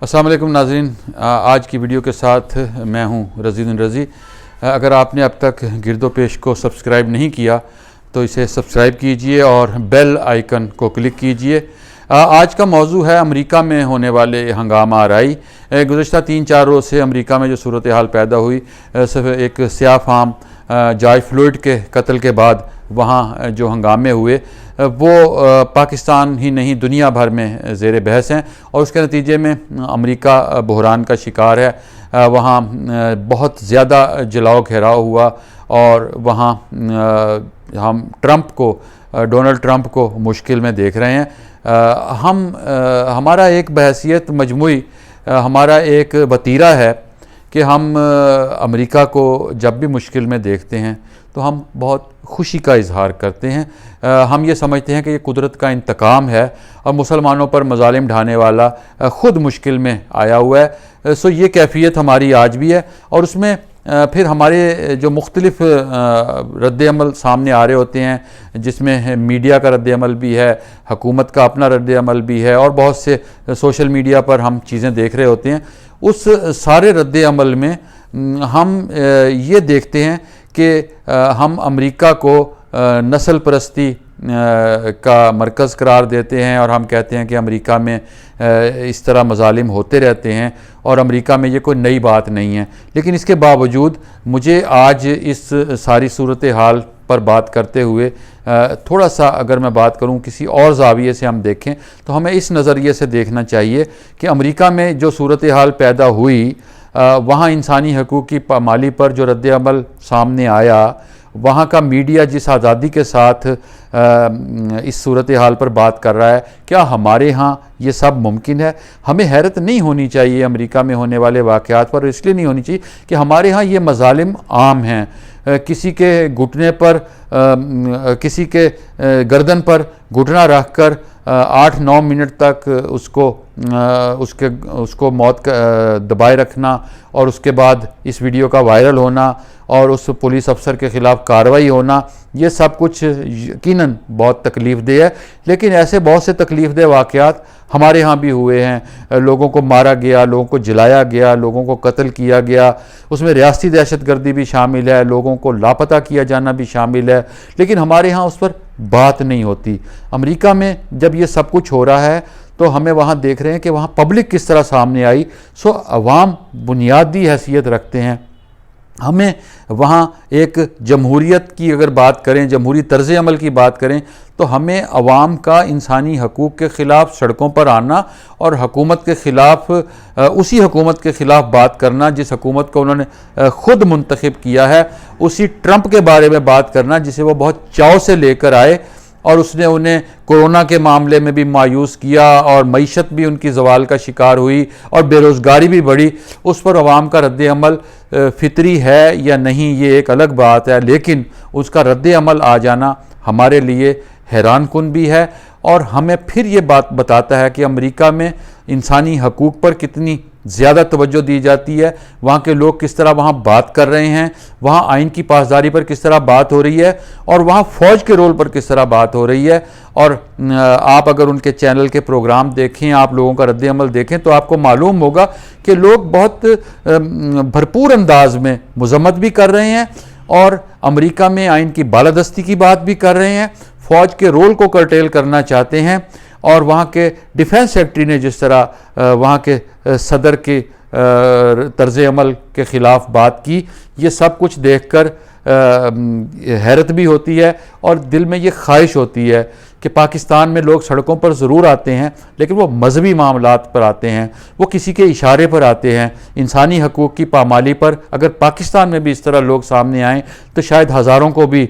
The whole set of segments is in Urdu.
السلام علیکم ناظرین، آج کی ویڈیو کے ساتھ میں ہوں رضی الدین رضی۔ اگر آپ نے اب تک گرد و پیش کو سبسکرائب نہیں کیا تو اسے سبسکرائب کیجئے اور بیل آئیکن کو کلک کیجئے۔ آج کا موضوع ہے امریکہ میں ہونے والے ہنگامہ آرائی۔ گزشتہ 3-4 روز سے امریکہ میں جو صورتحال پیدا ہوئی، صرف ایک سیاہ فام جارج فلوئڈ کے قتل کے بعد وہاں جو ہنگامے ہوئے وہ پاکستان ہی نہیں دنیا بھر میں زیر بحث ہیں، اور اس کے نتیجے میں امریکہ بحران کا شکار ہے۔ وہاں بہت زیادہ جلاؤ گھیراؤ ہوا اور وہاں ہم ڈونلڈ ٹرمپ کو مشکل میں دیکھ رہے ہیں۔ ہمارا ایک بحیثیت مجموعی ہمارا ایک وتیرہ ہے کہ ہم امریکہ کو جب بھی مشکل میں دیکھتے ہیں تو ہم بہت خوشی کا اظہار کرتے ہیں۔ ہم یہ سمجھتے ہیں کہ یہ قدرت کا انتقام ہے اور مسلمانوں پر مظالم ڈھانے والا خود مشکل میں آیا ہوا ہے۔ یہ کیفیت ہماری آج بھی ہے، اور اس میں پھر ہمارے جو مختلف رد عمل سامنے آ رہے ہوتے ہیں، جس میں میڈیا کا رد عمل بھی ہے، حکومت کا اپنا رد عمل بھی ہے، اور بہت سے سوشل میڈیا پر ہم چیزیں دیکھ رہے ہوتے ہیں۔ اس سارے رد عمل میں ہم یہ دیکھتے ہیں کہ ہم امریکہ کو نسل پرستی کا مرکز قرار دیتے ہیں، اور ہم کہتے ہیں کہ امریکہ میں اس طرح مظالم ہوتے رہتے ہیں اور امریکہ میں یہ کوئی نئی بات نہیں ہے۔ لیکن اس کے باوجود مجھے آج اس ساری صورتحال پر بات کرتے ہوئے تھوڑا سا اگر میں بات کروں کسی اور زاویے سے ہم دیکھیں تو ہمیں اس نظریے سے دیکھنا چاہیے کہ امریکہ میں جو صورتحال پیدا ہوئی، وہاں انسانی حقوق کی پامالی پر جو رد عمل سامنے آیا، وہاں کا میڈیا جس آزادی کے ساتھ اس صورتحال پر بات کر رہا ہے، کیا ہمارے ہاں یہ سب ممکن ہے؟ ہمیں حیرت نہیں ہونی چاہیے امریکہ میں ہونے والے واقعات پر، اس لیے نہیں ہونی چاہیے کہ ہمارے ہاں یہ مظالم عام ہیں۔ کسی کے گھٹنے پر کسی کے گردن پر گھٹنا رکھ کر 8-9 منٹ تک اس کو موت دبائے رکھنا، اور اس کے بعد اس ویڈیو کا وائرل ہونا اور اس پولیس افسر کے خلاف کارروائی ہونا، یہ سب کچھ یقیناً بہت تکلیف دہ ہے۔ لیکن ایسے بہت سے تکلیف دہ واقعات ہمارے ہاں بھی ہوئے ہیں۔ لوگوں کو مارا گیا، لوگوں کو جلایا گیا، لوگوں کو قتل کیا گیا، اس میں ریاستی دہشت گردی بھی شامل ہے، لوگوں کو لاپتہ کیا جانا بھی شامل ہے، لیکن ہمارے ہاں اس پر بات نہیں ہوتی۔ امریکہ میں جب یہ سب کچھ ہو رہا ہے تو ہمیں وہاں دیکھ رہے ہیں کہ وہاں پبلک کس طرح سامنے آئی۔ عوام بنیادی حیثیت رکھتے ہیں۔ ہمیں وہاں ایک جمہوریت کی اگر بات کریں، جمہوری طرز عمل کی بات کریں، تو ہمیں عوام کا انسانی حقوق کے خلاف سڑکوں پر آنا اور حکومت کے خلاف اسی حکومت کے خلاف بات کرنا جس حکومت کو انہوں نے خود منتخب کیا ہے، اسی ٹرمپ کے بارے میں بات کرنا جسے وہ بہت چاؤ سے لے کر آئے، اور اس نے انہیں کورونا کے معاملے میں بھی مایوس کیا، اور معیشت بھی ان کی زوال کا شکار ہوئی اور بے روزگاری بھی بڑھی۔ اس پر عوام کا رد عمل فطری ہے یا نہیں یہ ایک الگ بات ہے، لیکن اس کا رد عمل آ جانا ہمارے لیے حیران کن بھی ہے، اور ہمیں پھر یہ بات بتاتا ہے کہ امریکہ میں انسانی حقوق پر کتنی زیادہ توجہ دی جاتی ہے، وہاں کے لوگ کس طرح وہاں بات کر رہے ہیں، وہاں آئین کی پاسداری پر کس طرح بات ہو رہی ہے، اور وہاں فوج کے رول پر کس طرح بات ہو رہی ہے۔ اور آپ اگر ان کے چینل کے پروگرام دیکھیں، آپ لوگوں کا رد عمل دیکھیں، تو آپ کو معلوم ہوگا کہ لوگ بہت بھرپور انداز میں مذمت بھی کر رہے ہیں، اور امریکہ میں آئین کی بالادستی کی بات بھی کر رہے ہیں، فوج کے رول کو کرٹیل کرنا چاہتے ہیں، اور وہاں کے ڈیفنس سیکرٹری نے جس طرح وہاں کے صدر کے طرز عمل کے خلاف بات کی، یہ سب کچھ دیکھ کر حیرت بھی ہوتی ہے، اور دل میں یہ خواہش ہوتی ہے کہ پاکستان میں لوگ سڑکوں پر ضرور آتے ہیں، لیکن وہ مذہبی معاملات پر آتے ہیں، وہ کسی کے اشارے پر آتے ہیں۔ انسانی حقوق کی پامالی پر اگر پاکستان میں بھی اس طرح لوگ سامنے آئیں تو شاید ہزاروں کو بھی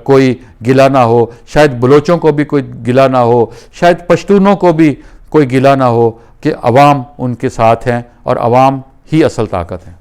کوئی گلہ نہ ہو، شاید بلوچوں کو بھی کوئی گلہ نہ ہو، شاید پشتونوں کو بھی کوئی گلہ نہ ہو، کہ عوام ان کے ساتھ ہیں اور عوام ہی اصل طاقت ہے۔